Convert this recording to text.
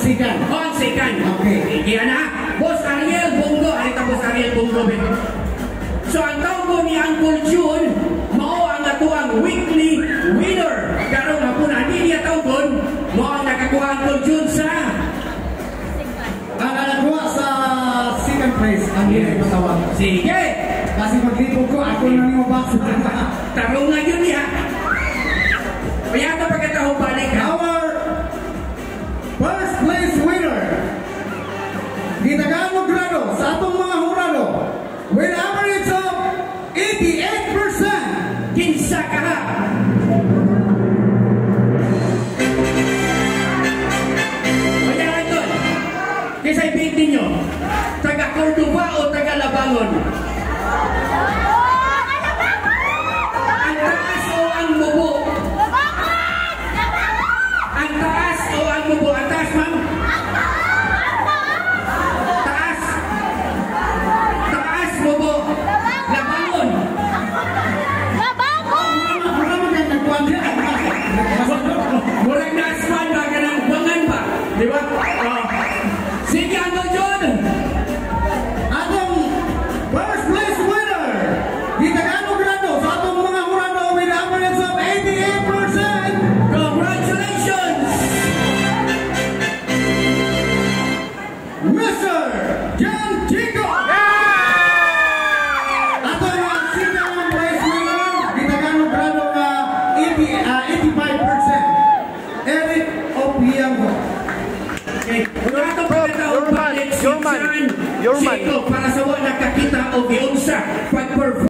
second. Oh, ang second. Okay. Sige na. Boss Ariel Bongo. Alita Boss Ariel Bongo. So, ang tawag ni Uncle June, mao ang atuang weekly winner. Karong hapon, hindi niya tawag, mao ang nakakuha Uncle June sa... Ang nakakuha sa second place. Ang hindi matawag. Sige. Kasi maglipog ko, ako na ni box. Tarong na yun niya. Kaya ito pagkataho balik ha. Our first place winner, Gitaganong grado sa atong mga hurado with average of 88%. Kinsa ka ha. Kaya ito, kaysa ibitin nyo, taga Cordoba o taga Labangon? Ang taas o ang mubo? Ang taas o ang mubo? Ang taas, ma'am? Taas. Taas, mubo. Labangon. Murag na aswan ba? Ganang bangan ba? Di ba? Sige, Uncle John. Atong first place winner, Gitaganong grado sa atong mga hurado with average of 88%. Congratulations! Mr. John Chico! Ato yung second place winner, Gitaganong grado na 85%. Eric Opiango. Okay. Kung ato pagkataon balik si John Your man. Chico para sa wala nakakita o giunsa pag